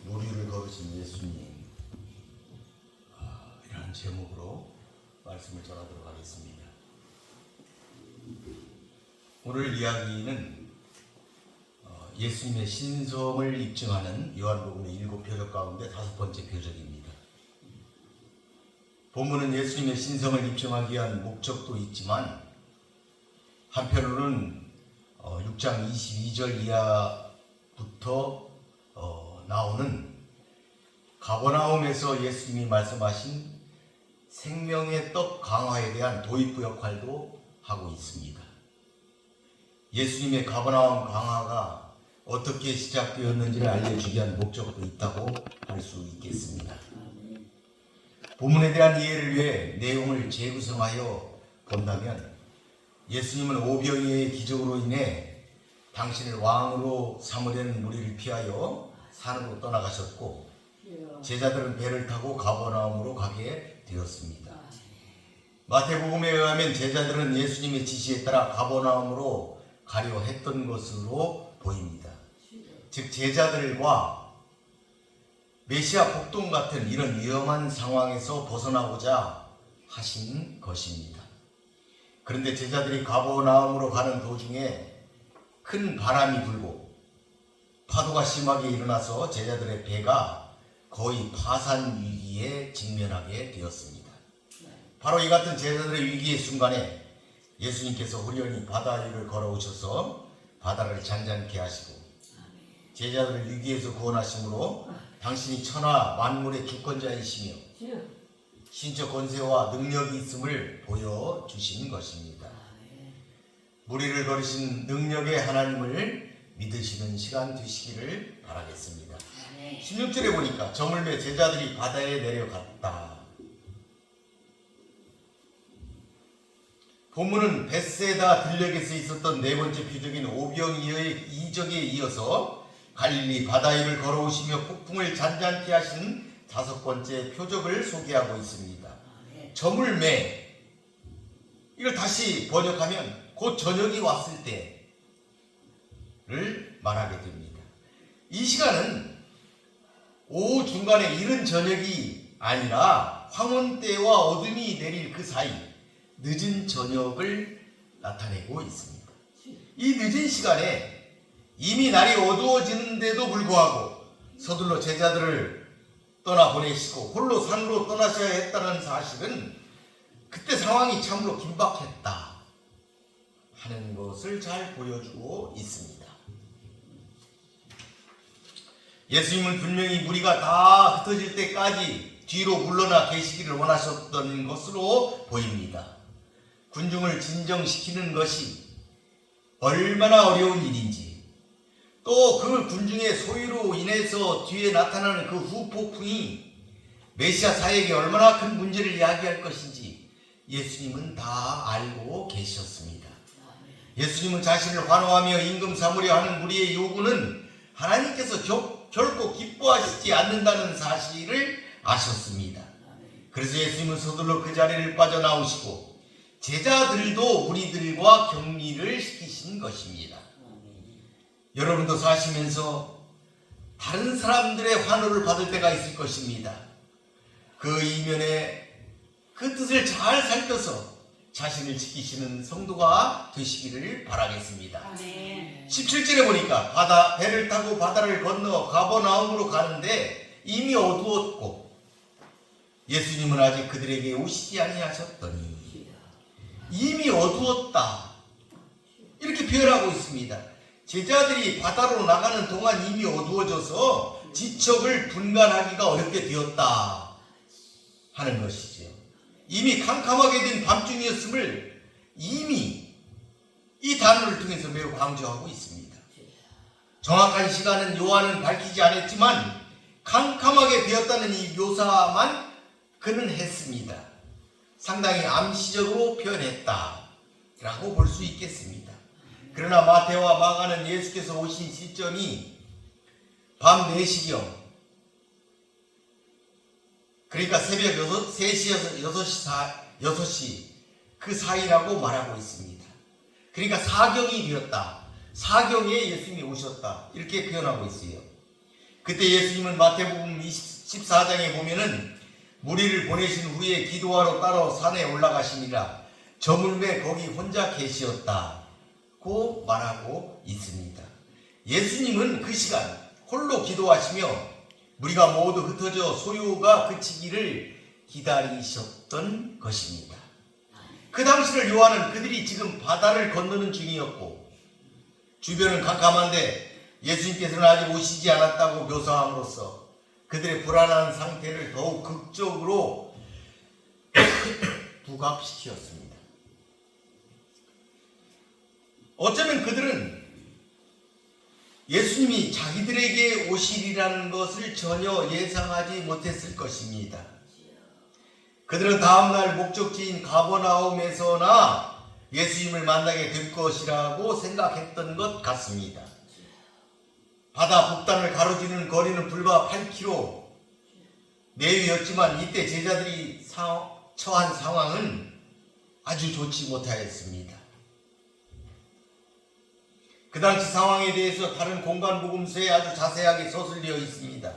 무리를 걸으신 예수님, 이라는 제목으로 말씀을 전하도록 하겠습니다. 오늘 이야기는 예수님의 신성을 입증하는 요한복음의 7표적 가운데 5번째 표적입니다. 본문은 예수님의 신성을 입증하기 위한 목적도 있지만 한편으로는 6장 22절 이하부터 나오는 가버나움에서 예수님이 말씀하신 생명의 떡 강화에 대한 도입부 역할도 하고 있습니다. 예수님의 가버나움 강화가 어떻게 시작되었는지를 알려주기 위한 목적도 있다고 할 수 있겠습니다. 본문에 대한 이해를 위해 내용을 재구성하여 본다면 예수님은 오병이어의 기적으로 인해 당신을 왕으로 삼으려는 무리를 피하여 산으로 떠나가셨고 제자들은 배를 타고 가버나움으로 가게 되었습니다. 마태복음에 의하면 제자들은 예수님의 지시에 따라 가버나움으로 가려 했던 것으로 보입니다. 즉 제자들과 메시아 폭동 같은 이런 위험한 상황에서 벗어나고자 하신 것입니다. 그런데 제자들이 가버나움으로 가는 도중에 큰 바람이 불고 파도가 심하게 일어나서 제자들의 배가 거의 파산 위기에 직면하게 되었습니다. 바로 이 같은 제자들의 위기의 순간에 예수님께서 후련히 바다 위를 걸어오셔서 바다를 잔잔케 하시고 제자들을 위기에서 구원하심으로 당신이 천하 만물의 주권자이시며 신적 권세와 능력이 있음을 보여주신 것입니다. 무리를 걸으신 능력의 하나님을 믿으시는 시간 되시기를 바라겠습니다. 16절에 보니까 저물매 제자들이 바다에 내려갔다. 본문은 벳세다 들녘에서 있었던 네 번째 표적인 오병이어의 이적에 이어서 갈릴리 바다 위를 걸어오시며 폭풍을 잔잔케 하신 5번째 표적을 소개하고 있습니다. 저물매, 이걸 다시 번역하면 곧 저녁이 왔을 때를 말하게 됩니다. 이 시간은 오후 중간에 이른 저녁이 아니라 황혼 때와 어둠이 내릴 그 사이 늦은 저녁을 나타내고 있습니다. 이 늦은 시간에 이미 날이 어두워지는데도 불구하고 서둘러 제자들을 떠나보내시고 홀로 산으로 떠나셔야 했다는 사실은 그때 상황이 참으로 긴박했다 하는 것을 잘 보여주고 있습니다. 예수님은 분명히 무리가 다 흩어질 때까지 뒤로 물러나 계시기를 원하셨던 것으로 보입니다. 군중을 진정시키는 것이 얼마나 어려운 일인지, 또 그 군중의 소유로 인해서 뒤에 나타나는 그 후폭풍이 메시아 사역에 얼마나 큰 문제를 야기할 것인지 예수님은 다 알고 계셨습니다. 예수님은 자신을 환호하며 임금 삼으려 하는 무리의 요구는 하나님께서 결코 기뻐하시지 않는다는 사실을 아셨습니다. 그래서 예수님은 서둘러 그 자리를 빠져나오시고 제자들도 무리들과 격리를 시키신 것입니다. 여러분도 사시면서 다른 사람들의 환호를 받을 때가 있을 것입니다. 그 이면에 그 뜻을 잘 살펴서 자신을 지키시는 성도가 되시기를 바라겠습니다. 17절에 보니까 배를 타고 바다를 건너 가버나움으로 가는데 이미 어두웠고 예수님은 아직 그들에게 오시지 아니하셨더니 이미 어두웠다 이렇게 표현하고 있습니다. 제자들이 바다로 나가는 동안 이미 어두워져서 지척을 분간하기가 어렵게 되었다 하는 것이죠. 이미 캄캄하게 된 밤중이었음을 이미 이 단어를 통해서 매우 강조하고 있습니다. 정확한 시간은 요한은 밝히지 않았지만 캄캄하게 되었다는 이 묘사만 그는 했습니다. 상당히 암시적으로 표현했다라고 볼 수 있겠습니다. 그러나 마태와 마가는 예수께서 오신 시점이 밤 4시경, 그러니까 새벽 3시에서 6시 그 사이라고 말하고 있습니다. 그러니까 사경이 되었다. 사경에 예수님이 오셨다. 이렇게 표현하고 있어요. 그때 예수님은 마태복음 14장에 보면은 무리를 보내신 후에 기도하러 따로 산에 올라가시니라. 저물매 거기 혼자 계시었다고 말하고 있습니다. 예수님은 그 시간 홀로 기도하시며 무리가 모두 흩어져 소요가 그치기를 기다리셨던 것입니다. 그 당시를 요한은 그들이 지금 바다를 건너는 중이었고 주변은 캄캄한데 예수님께서는 아직 오시지 않았다고 묘사함으로써 그들의 불안한 상태를 더욱 극적으로 부각시켰습니다. 어쩌면 그들은 예수님이 자기들에게 오시리라는 것을 전혀 예상하지 못했을 것입니다. 그들은 다음날 목적지인 가버나움에서나 예수님을 만나게 될 것이라고 생각했던 것 같습니다. 바다 북단을 가로지르는 거리는 불과 8km 내외였지만 이때 제자들이 처한 상황은 아주 좋지 못하였습니다. 그 당시 상황에 대해서 다른 공간 복음서에 아주 자세하게 서술되어 있습니다.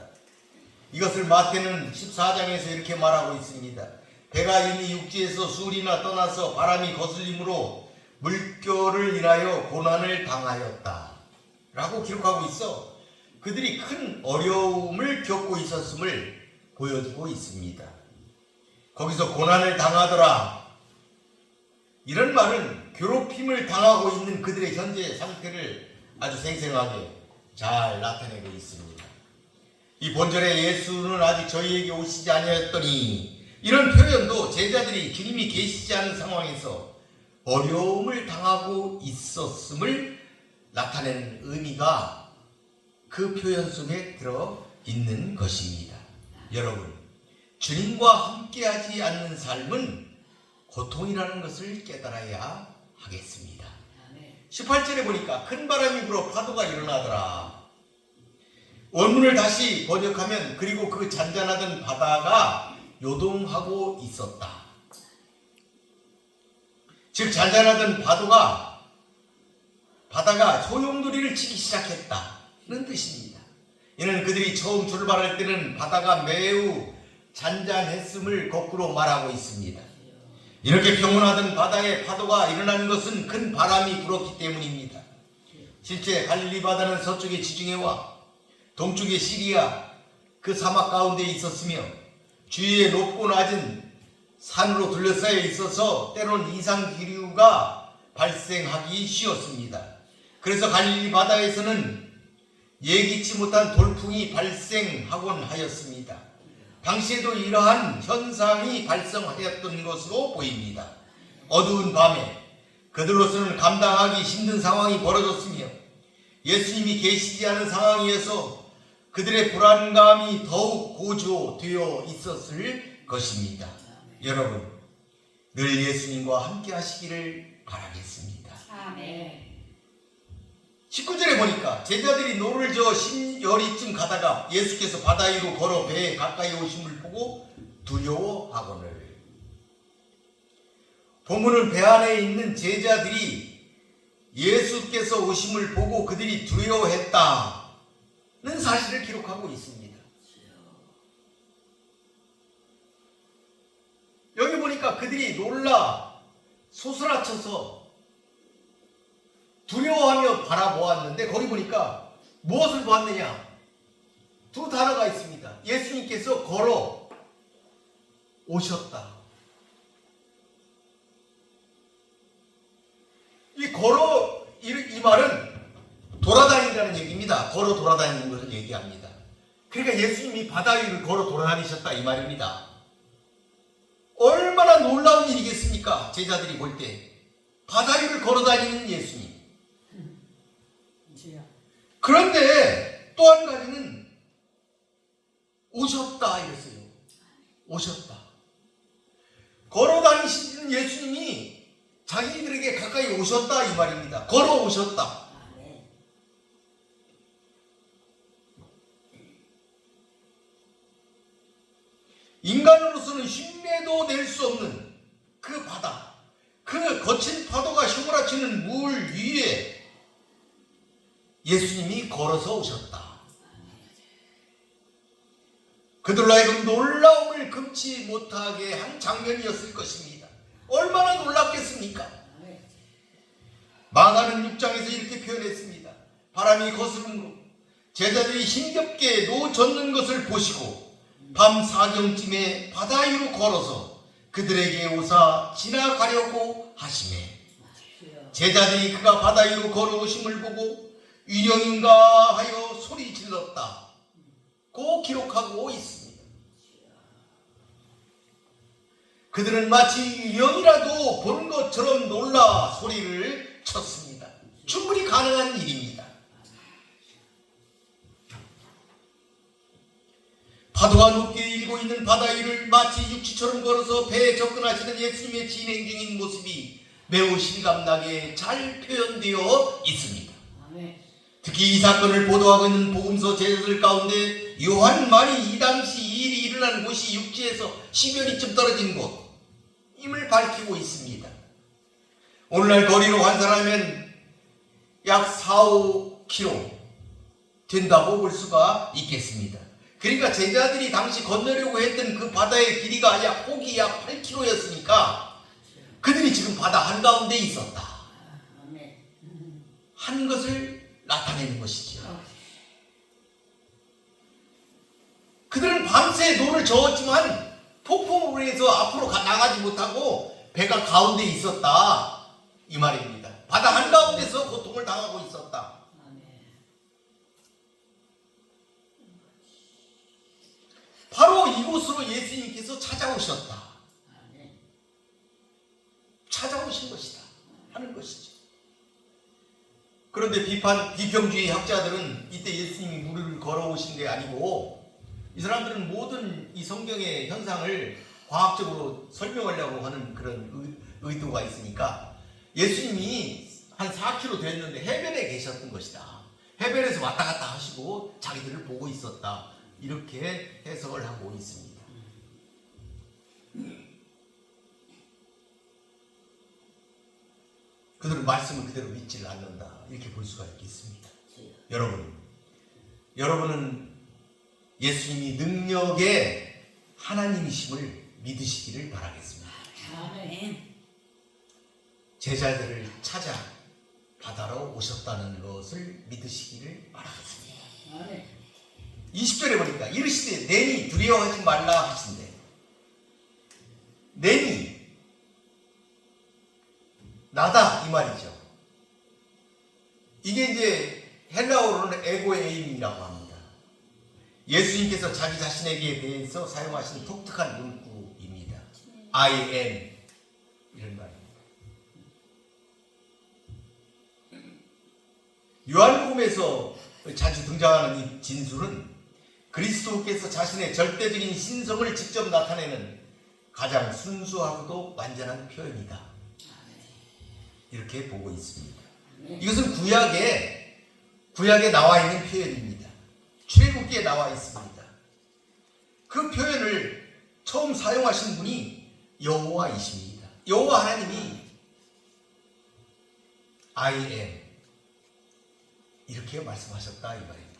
이것을 마태는 14장에서 이렇게 말하고 있습니다. 배가 이미 육지에서 수울이나 떠나서 바람이 거슬림으로 물결을 인하여 고난을 당하였다 라고 기록하고 있어 그들이 큰 어려움을 겪고 있었음을 보여주고 있습니다. 거기서 고난을 당하더라 이런 말은 괴롭힘을 당하고 있는 그들의 현재 상태를 아주 생생하게 잘 나타내고 있습니다. 이 본절에 예수는 아직 저희에게 오시지 아니하였더니 이런 표현도 제자들이 주님이 계시지 않은 상황에서 어려움을 당하고 있었음을 나타내는 의미가 그 표현 속에 들어 있는 것입니다. 여러분, 주님과 함께하지 않는 삶은 고통이라는 것을 깨달아야 하겠습니다. 18절에 보니까 큰 바람이 불어 파도가 일어나더라. 원문을 다시 번역하면 그리고 그 잔잔하던 바다가 요동하고 있었다. 즉 잔잔하던 바다가 소용돌이를 치기 시작했다는 뜻입니다. 이는 그들이 처음 출발할 때는 바다가 매우 잔잔했음을 거꾸로 말하고 있습니다. 이렇게 평온하던 바다에 파도가 일어나는 것은 큰 바람이 불었기 때문입니다. 실제 갈릴리 바다는 서쪽의 지중해와 동쪽의 시리아 그 사막 가운데 있었으며 주위에 높고 낮은 산으로 둘러싸여 있어서 때론 이상 기류가 발생하기 쉬웠습니다. 그래서 갈릴리 바다에서는 예기치 못한 돌풍이 발생하곤 하였습니다. 당시에도 이러한 현상이 발생하였던 것으로 보입니다. 어두운 밤에 그들로서는 감당하기 힘든 상황이 벌어졌으며 예수님이 계시지 않은 상황이어서 그들의 불안감이 더욱 고조되어 있었을 것입니다. 여러분, 늘 예수님과 함께 하시기를 바라겠습니다. 아멘. 19절에 보니까 제자들이 노를 저어 신여리쯤 가다가 예수께서 바다 위로 걸어 배에 가까이 오심을 보고 두려워하거늘. 본문은 배 안에 있는 제자들이 예수께서 오심을 보고 그들이 두려워했다는 사실을 기록하고 있습니다. 여기 보니까 그들이 놀라 소스라쳐서 두려워하며 바라보았는데 거기 보니까 무엇을 보았느냐? 두 단어가 있습니다. 예수님께서 걸어 오셨다. 이 말은 돌아다닌다는 얘기입니다. 걸어 돌아다니는 것을 얘기합니다. 그러니까 예수님이 바다 위를 걸어 돌아다니셨다 이 말입니다. 얼마나 놀라운 일이겠습니까? 제자들이 볼 때 바다 위를 걸어 다니는 예수님. 그런데 또 한 가지는 오셨다 이랬어요. 오셨다. 걸어 다니시는 예수님이 자기들에게 가까이 오셨다 이 말입니다. 걸어 오셨다. 인간으로서는 흉내도 낼 수 없는 그 바다, 그 거친 파도가 휘몰아치는 물 위에 예수님이 걸어서 오셨다. 그들로 하여금 놀라움을 금치 못하게 한 장면이었을 것입니다. 얼마나 놀랍겠습니까? 마가는 6장에서 이렇게 표현했습니다. 바람이 거스름으로 제자들이 힘겹게 노젓는 것을 보시고 밤 4경쯤에 바다 위로 걸어서 그들에게 오사 지나가려고 하시매 제자들이 그가 바다 위로 걸어오심을 보고 유령인가 하여 소리 질렀다. 고 기록하고 있습니다. 그들은 마치 유령이라도 보는 것처럼 놀라 소리를 쳤습니다. 충분히 가능한 일입니다. 파도가 높게 일고 있는 바다 위를 마치 육지처럼 걸어서 배에 접근하시는 예수님의 진행 중인 모습이 매우 실감나게 잘 표현되어 있습니다. 특히 이 사건을 보도하고 있는 복음서 제자들 가운데 요한만이 이 당시 이 일이 일어난 곳이 육지에서 10여 리쯤 떨어진 곳임을 밝히고 있습니다. 오늘날 거리로 환산하면 약 4, 5km 된다고 볼 수가 있겠습니다. 그러니까 제자들이 당시 건너려고 했던 그 바다의 길이가 폭이 약 8km였으니까 그들이 지금 바다 한가운데 있었다 하는 것을 나타내는 것이죠. 그들은 밤새 노를 저었지만 폭풍으로 인해서 앞으로 나가지 못하고 배가 가운데 있었다 이 말입니다. 바다 한가운데서 고통을 당하고 있었다. 바로 이곳으로 예수님께서 찾아오셨다. 찾아오신 것이다 하는 것이죠. 그런데 비평주의 학자들은 이때 예수님이 물을 걸어오신 게 아니고 이 사람들은 모든 이 성경의 현상을 과학적으로 설명하려고 하는 그런 의도가 있으니까 예수님이 한 4km 됐는데 해변에 계셨던 것이다. 해변에서 왔다 갔다 하시고 자기들을 보고 있었다. 이렇게 해석을 하고 있습니다. 그들은 말씀을 그대로 믿지를 않는다. 이렇게 볼 수가 있겠습니다. 여러분은 예수님이 능력의 하나님이심을 믿으시기를 바라겠습니다. 아멘. 제자들을 찾아 바다로 오셨다는 것을 믿으시기를 바라겠습니다. 아멘. 20절에 보니까 이르시되 내니 두려워하지 말라 하신대. 내니 나다 이 말이죠. 이게 이제 헬라어로는 에고에임이라고 합니다. 예수님께서 자기 자신에게 대해서 사용하신 독특한 문구입니다. I am 이런 말입니다. 요한복음에서 자주 등장하는 이 진술은 그리스도께서 자신의 절대적인 신성을 직접 나타내는 가장 순수하고도 완전한 표현이다. 이렇게 보고 있습니다. 이것은 구약에 나와 있는 표현입니다. 출애굽기에 나와 있습니다. 그 표현을 처음 사용하신 분이 여호와이십니다. 여호와 하나님이 I am 이렇게 말씀하셨다 이 말입니다.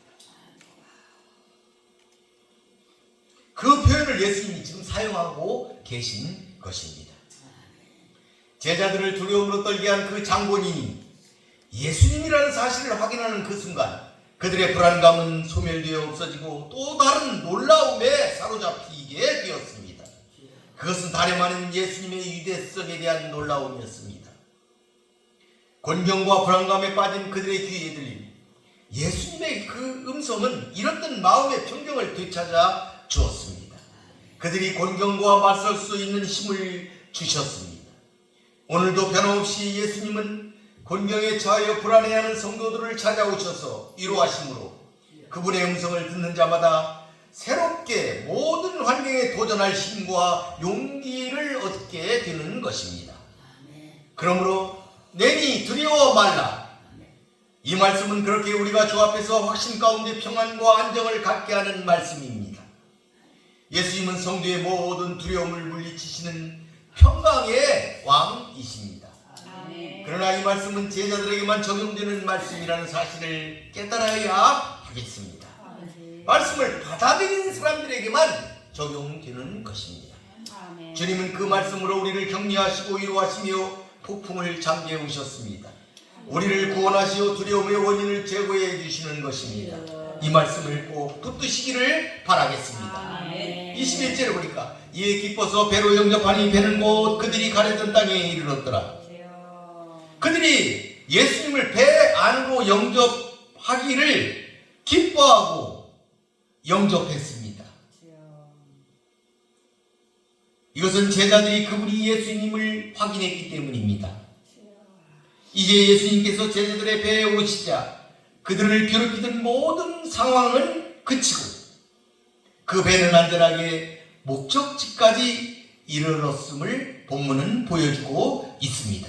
그 표현을 예수님이 지금 사용하고 계신 것입니다. 제자들을 두려움으로 떨게 한 그 장본인이 예수님이라는 사실을 확인하는 그 순간 그들의 불안감은 소멸되어 없어지고 또 다른 놀라움에 사로잡히게 되었습니다. 그것은 다름 아닌 예수님의 위대성에 대한 놀라움이었습니다. 곤경과 불안감에 빠진 그들의 귀에 들린 예수님의 그 음성은 이렇던 마음의 평정을 되찾아 주었습니다. 그들이 곤경과 맞설 수 있는 힘을 주셨습니다. 오늘도 변함없이 예수님은 곤경에 처하여 불안해하는 성도들을 찾아오셔서 위로하심으로 그분의 음성을 듣는 자마다 새롭게 모든 환경에 도전할 힘과 용기를 얻게 되는 것입니다. 그러므로 내니 두려워 말라. 이 말씀은 그렇게 우리가 주 앞에서 확신 가운데 평안과 안정을 갖게 하는 말씀입니다. 예수님은 성도의 모든 두려움을 물리치시는 평강의 왕이십니다. 그러나 이 말씀은 제자들에게만 적용되는 말씀이라는 사실을 깨달아야 하겠습니다. 말씀을 받아들이는 사람들에게 자들에게만 적용되는 것입니다. 아멘. 주님은 그 말씀으로 우리를 격려하시고 위로하시며 폭풍을 잠재우셨습니다. 우리를 구원하시어 두려움의 원인을 제거해 주시는 것입니다. 이 말씀을 꼭 붙드시기를 바라겠습니다. 아멘. 21절에 보니까 이에 기뻐서 배로 영접하니 배는 곧 그들이 가려던 땅에 이르렀더라. 그들이 예수님을 배 안으로 영접하기를 기뻐하고 영접했습니다. 이것은 제자들이 그분이 예수님을 확인했기 때문입니다. 이제 예수님께서 제자들의 배에 오시자 그들을 괴롭히던 모든 상황은 그치고 그 배는 안전하게 목적지까지 이르렀음을 본문은 보여주고 있습니다.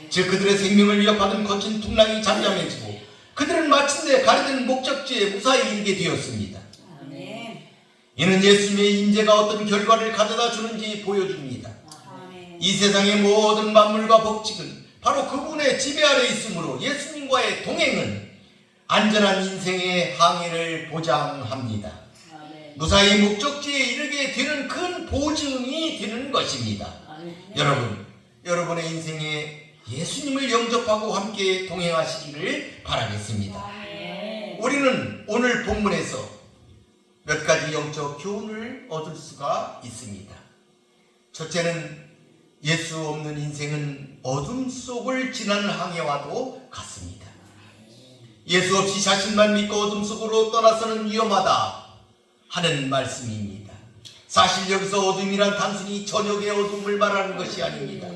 즉 그들의 생명을 위협하던 거친 풍랑이 잠잠해지고 그들은 마침내 가려던 목적지에 무사히 이르게 되었습니다. 아멘. 이는 예수님의 임재가 어떤 결과를 가져다 주는지 보여줍니다. 아멘. 이 세상의 모든 만물과 법칙은 바로 그분의 지배 아래 있으므로 예수님과의 동행은 안전한 인생의 항해를 보장합니다. 아멘. 무사히 목적지에 이르게 되는 큰 보증이 되는 것입니다. 아멘. 여러분의 인생에 예수님을 영접하고 함께 동행하시기를 바라겠습니다. 아멘. 우리는 오늘 본문에서 몇 가지 영적 교훈을 얻을 수가 있습니다. 첫째는 예수 없는 인생은 어둠 속을 지나는 항해와도 같습니다. 예수 없이 자신만 믿고 어둠 속으로 떠나서는 위험하다 하는 말씀입니다. 사실 여기서 어둠이란 단순히 저녁의 어둠을 말하는 것이 아닙니다.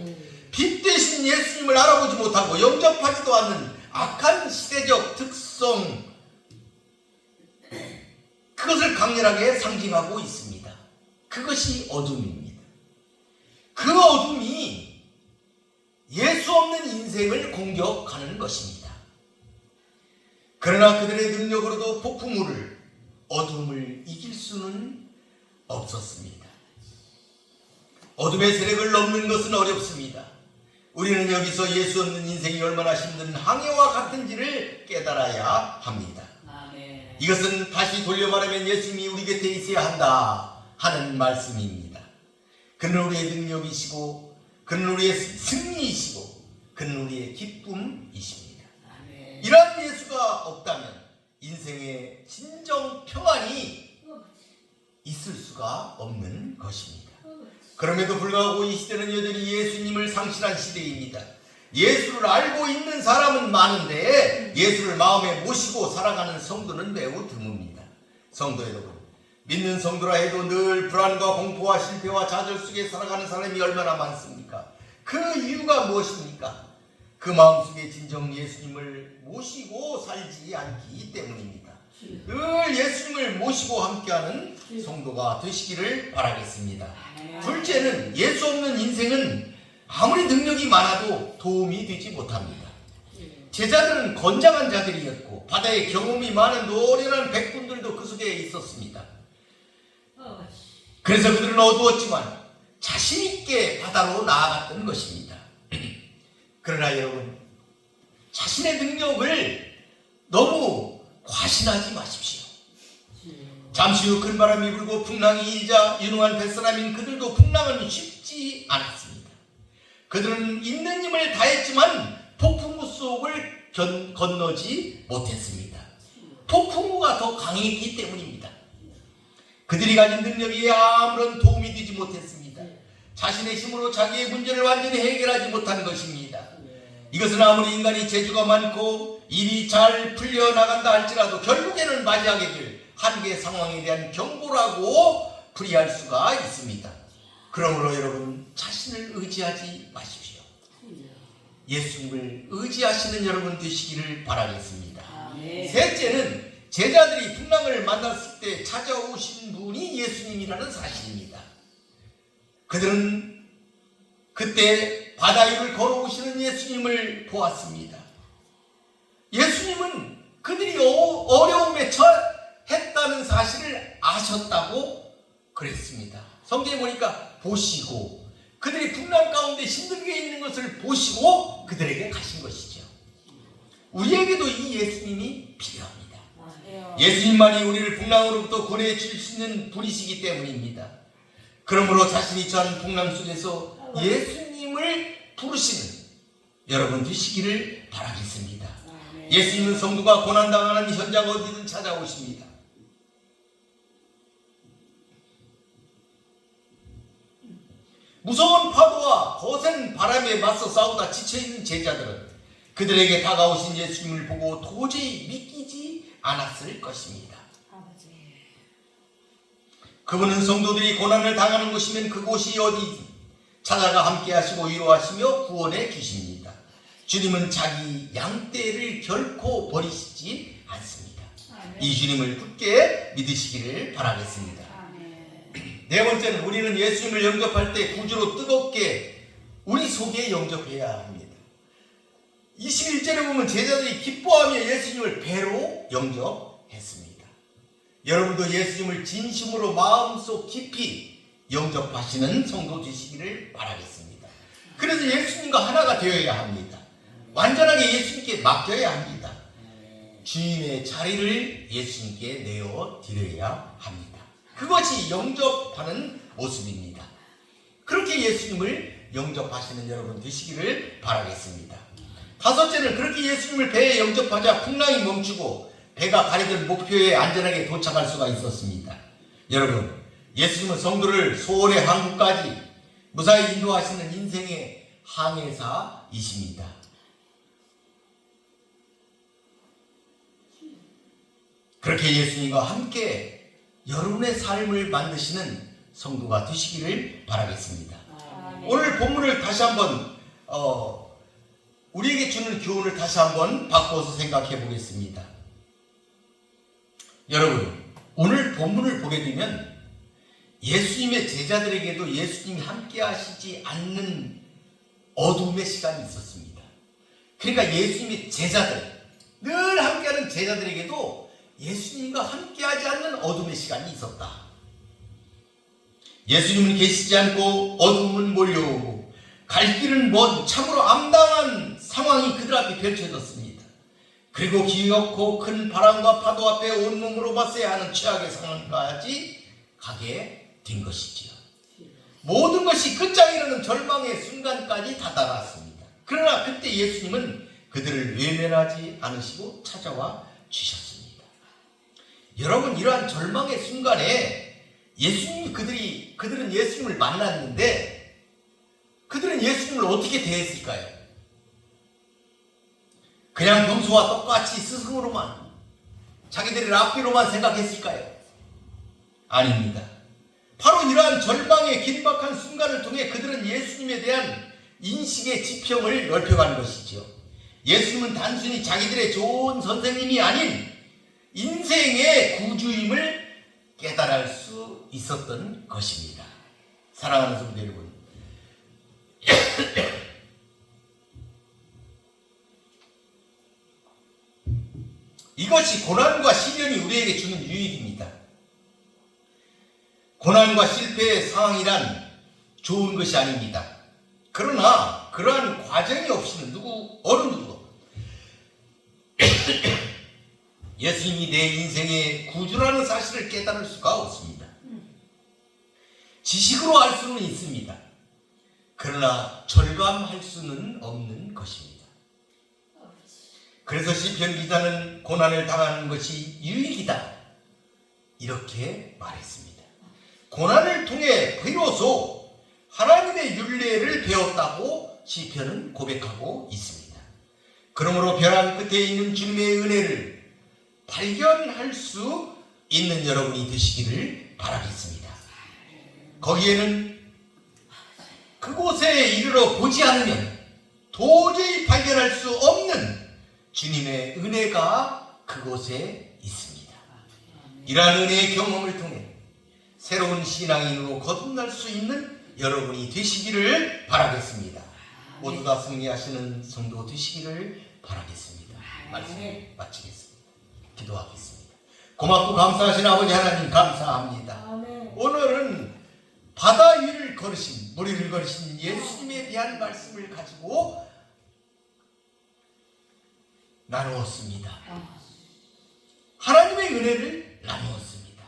빛 대신 예수님을 알아보지 못하고 영접하지도 않는 악한 시대적 특성, 그것을 강렬하게 상징하고 있습니다. 그것이 어둠입니다. 그 어둠이 예수 없는 인생을 공격하는 것입니다. 그러나 그들의 능력으로도 폭풍우를, 어둠을 이길 수는 없었습니다. 어둠의 세력을 넘는 것은 어렵습니다. 우리는 여기서 예수 없는 인생이 얼마나 힘든 항해와 같은지를 깨달아야 합니다. 아멘. 이것은 다시 돌려 말하면 예수님이 우리 곁에 있어야 한다 하는 말씀입니다. 그는 우리의 능력이시고 그는 우리의 승리이시고 그는 우리의 기쁨이십니다. 아멘. 이러한 예수가 없다면 인생의 진정 평안이 있을 수가 없는 것입니다. 그럼에도 불구하고 이 시대는 여전히 예수님을 상실한 시대입니다. 예수를 알고 있는 사람은 많은데 예수를 마음에 모시고 살아가는 성도는 매우 드뭅니다. 성도 여러분, 믿는 성도라 해도 늘 불안과 공포와 실패와 좌절 속에 살아가는 사람이 얼마나 많습니까? 그 이유가 무엇입니까? 그 마음속에 진정 예수님을 모시고 살지 않기 때문입니다. 늘 예수님을 모시고 함께하는 성도가 되시기를 바라겠습니다. 둘째는 예수 없는 인생은 아무리 능력이 많아도 도움이 되지 못합니다. 제자들은 건장한 자들이었고 바다에 경험이 많은 노련한 백군들도 그 속에 있었습니다. 그래서 그들은 어두웠지만 자신 있게 바다로 나아갔던 것입니다. 그러나 여러분, 자신의 능력을 너무 과신하지 마십시오. 잠시 후 큰 바람이 불고 풍랑이 일자 유능한 뱃사람인 그들도 풍랑은 쉽지 않았습니다. 그들은 있는 힘을 다했지만 폭풍우 속을 건너지 못했습니다. 폭풍우가 더 강했기 때문입니다. 그들이 가진 능력이 아무런 도움이 되지 못했습니다. 자신의 힘으로 자기의 문제를 완전히 해결하지 못한 것입니다. 이것은 아무리 인간이 재주가 많고 일이 잘 풀려나간다 할지라도 결국에는 맞이하게 될 한계 상황에 대한 경고라고 풀이할 수가 있습니다. 그러므로 여러분, 자신을 의지하지 마십시오. 예수님을 의지하시는 여러분 되시기를 바라겠습니다. 셋째는 제자들이 풍랑을 만났을 때 찾아오신 분이 예수님이라는 사실입니다. 그들은 그때 바다 위를 걸어오시는 예수님을 보았습니다. 예수님은 그들이 어려움에 처했다는 사실을 아셨다고 그랬습니다. 성경에 보니까 보시고 그들이 풍랑 가운데 힘들게 있는 것을 보시고 그들에게 가신 것이죠. 우리에게도 이 예수님이 필요합니다. 그래요. 예수님만이 우리를 풍랑으로부터 구해줄 수 있는 분이시기 때문입니다. 그러므로 자신이 처한 풍랑 속에서 예수님을 부르시는 여러분 되시기를 바라겠습니다. 아멘. 예수님은 성도가 고난당하는 현장 어디든 찾아오십니다. 무서운 파도와 거센 바람에 맞서 싸우다 지쳐있는 제자들은 그들에게 다가오신 예수님을 보고 도저히 믿기지 않았을 것입니다. 아버지. 그분은 성도들이 고난을 당하는 곳이면 그곳이 어디든 찾아가 함께 하시고 위로하시며 구원해 주십니다. 주님은 자기 양떼를 결코 버리시지 않습니다. 아멘. 이 주님을 굳게 믿으시기를 바라겠습니다. 아멘. 네 번째는 우리는 예수님을 영접할 때 구주로 뜨겁게 우리 속에 영접해야 합니다. 21절에 보면 제자들이 기뻐하며 예수님을 배로 영접했습니다. 여러분도 예수님을 진심으로 마음속 깊이 영접하시는 성도 되시기를 바라겠습니다. 그래서 예수님과 하나가 되어야 합니다. 완전하게 예수님께 맡겨야 합니다. 주인의 자리를 예수님께 내어드려야 합니다. 그것이 영접하는 모습입니다. 그렇게 예수님을 영접하시는 여러분 되시기를 바라겠습니다. 다섯째는 그렇게 예수님을 배에 영접하자 풍랑이 멈추고 배가 가리던 목표에 안전하게 도착할 수가 있었습니다. 여러분, 예수님은 성도를 소원의 항구까지 무사히 인도하시는 인생의 항해사이십니다. 그렇게 예수님과 함께 여러분의 삶을 만드시는 성도가 되시기를 바라겠습니다. 아멘. 오늘 본문을 다시 한번 우리에게 주는 교훈을 다시 한번 바꿔서 생각해 보겠습니다. 여러분, 오늘 본문을 보게 되면 예수님의 제자들에게도 예수님이 함께 하시지 않는 어둠의 시간이 있었습니다. 그러니까 예수님의 제자들, 늘 함께하는 제자들에게도 예수님과 함께하지 않는 어둠의 시간이 있었다. 예수님은 계시지 않고 어둠은 몰려오고 갈 길은 먼 참으로 암담한 상황이 그들 앞에 펼쳐졌습니다. 그리고 기겁고 큰 바람과 파도 앞에 온몸으로 맞서야 하는 최악의 상황까지 가게 된 것이지요. 모든 것이 끝장이라는 절망의 순간까지 다다랐습니다. 그러나 그때 예수님은 그들을 외면하지 않으시고 찾아와 주셨습니다. 여러분, 이러한 절망의 순간에 그들은 예수님을 만났는데 그들은 예수님을 어떻게 대했을까요? 그냥 평소와 똑같이 스승으로만, 자기들의 랍비로만 생각했을까요? 아닙니다. 바로 이러한 절망의 긴박한 순간을 통해 그들은 예수님에 대한 인식의 지평을 넓혀간 것이죠. 예수님은 단순히 자기들의 좋은 선생님이 아닌 인생의 구주임을 깨달을 수 있었던 것입니다. 사랑하는 성도 여러분, 이것이 고난과 시련이 우리에게 주는 유익입니다. 고난과 실패의 상황이란 좋은 것이 아닙니다. 그러나 그러한 과정이 없이는 어느 누구도 예수님이 내 인생의 구주라는 사실을 깨달을 수가 없습니다. 지식으로 알 수는 있습니다. 그러나 절감할 수는 없는 것입니다. 그래서 시편 기자는 고난을 당하는 것이 유익이다, 이렇게 말했습니다. 고난을 통해 비로소 하나님의 율례를 배웠다고 시편은 고백하고 있습니다. 그러므로 벼랑 끝에 있는 주님의 은혜를 발견할 수 있는 여러분이 되시기를 바라겠습니다. 거기에는 그곳에 이르러 보지 않으면 도저히 발견할 수 없는 주님의 은혜가 그곳에 있습니다. 이러한 은혜의 경험을 통해 새로운 신앙인으로 거듭날 수 있는 여러분이 되시기를 바라겠습니다. 모두 다 승리하시는 성도 되시기를 바라겠습니다. 말씀 마치겠습니다. 기도하겠습니다. 고맙고 감사하신 아버지 하나님, 감사합니다. 아멘. 오늘은 바다 위를 걸으신, 물 위를 걸으신 예수님에 대한 말씀을 가지고 나누었습니다. 하나님의 은혜를 나누었습니다.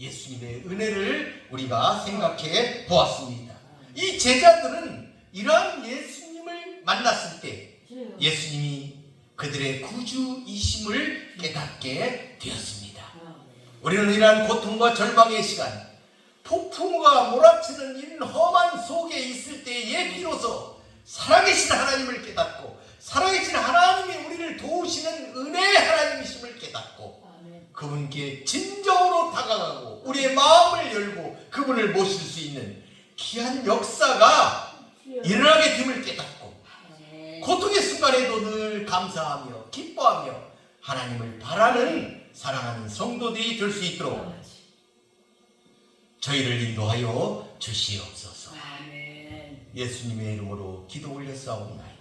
예수님의 은혜를 우리가 생각해 보았습니다. 이 제자들은 이러한 예수님을 만났을 때 예수님이 그들의 구주이심을 깨닫게 되었습니다. 우리는 이러한 고통과 절망의 시간, 폭풍과 몰아치는 이 험한 속에 있을 때에 비로소 살아계신 하나님을 깨닫고 살아계신 하나님이 우리를 도우시는 은혜의 하나님이심을 깨닫고 그분께 진정으로 다가가고 우리의 마음을 열고 그분을 모실 수 있는 귀한 역사가 일어나게 됨을 깨닫고 고통의 순간에도 늘 감사하며 기뻐하며 하나님을 바라는 사랑하는 성도들이 될 수 있도록 저희를 인도하여 주시옵소서. 예수님의 이름으로 기도 올렸사옵나이다.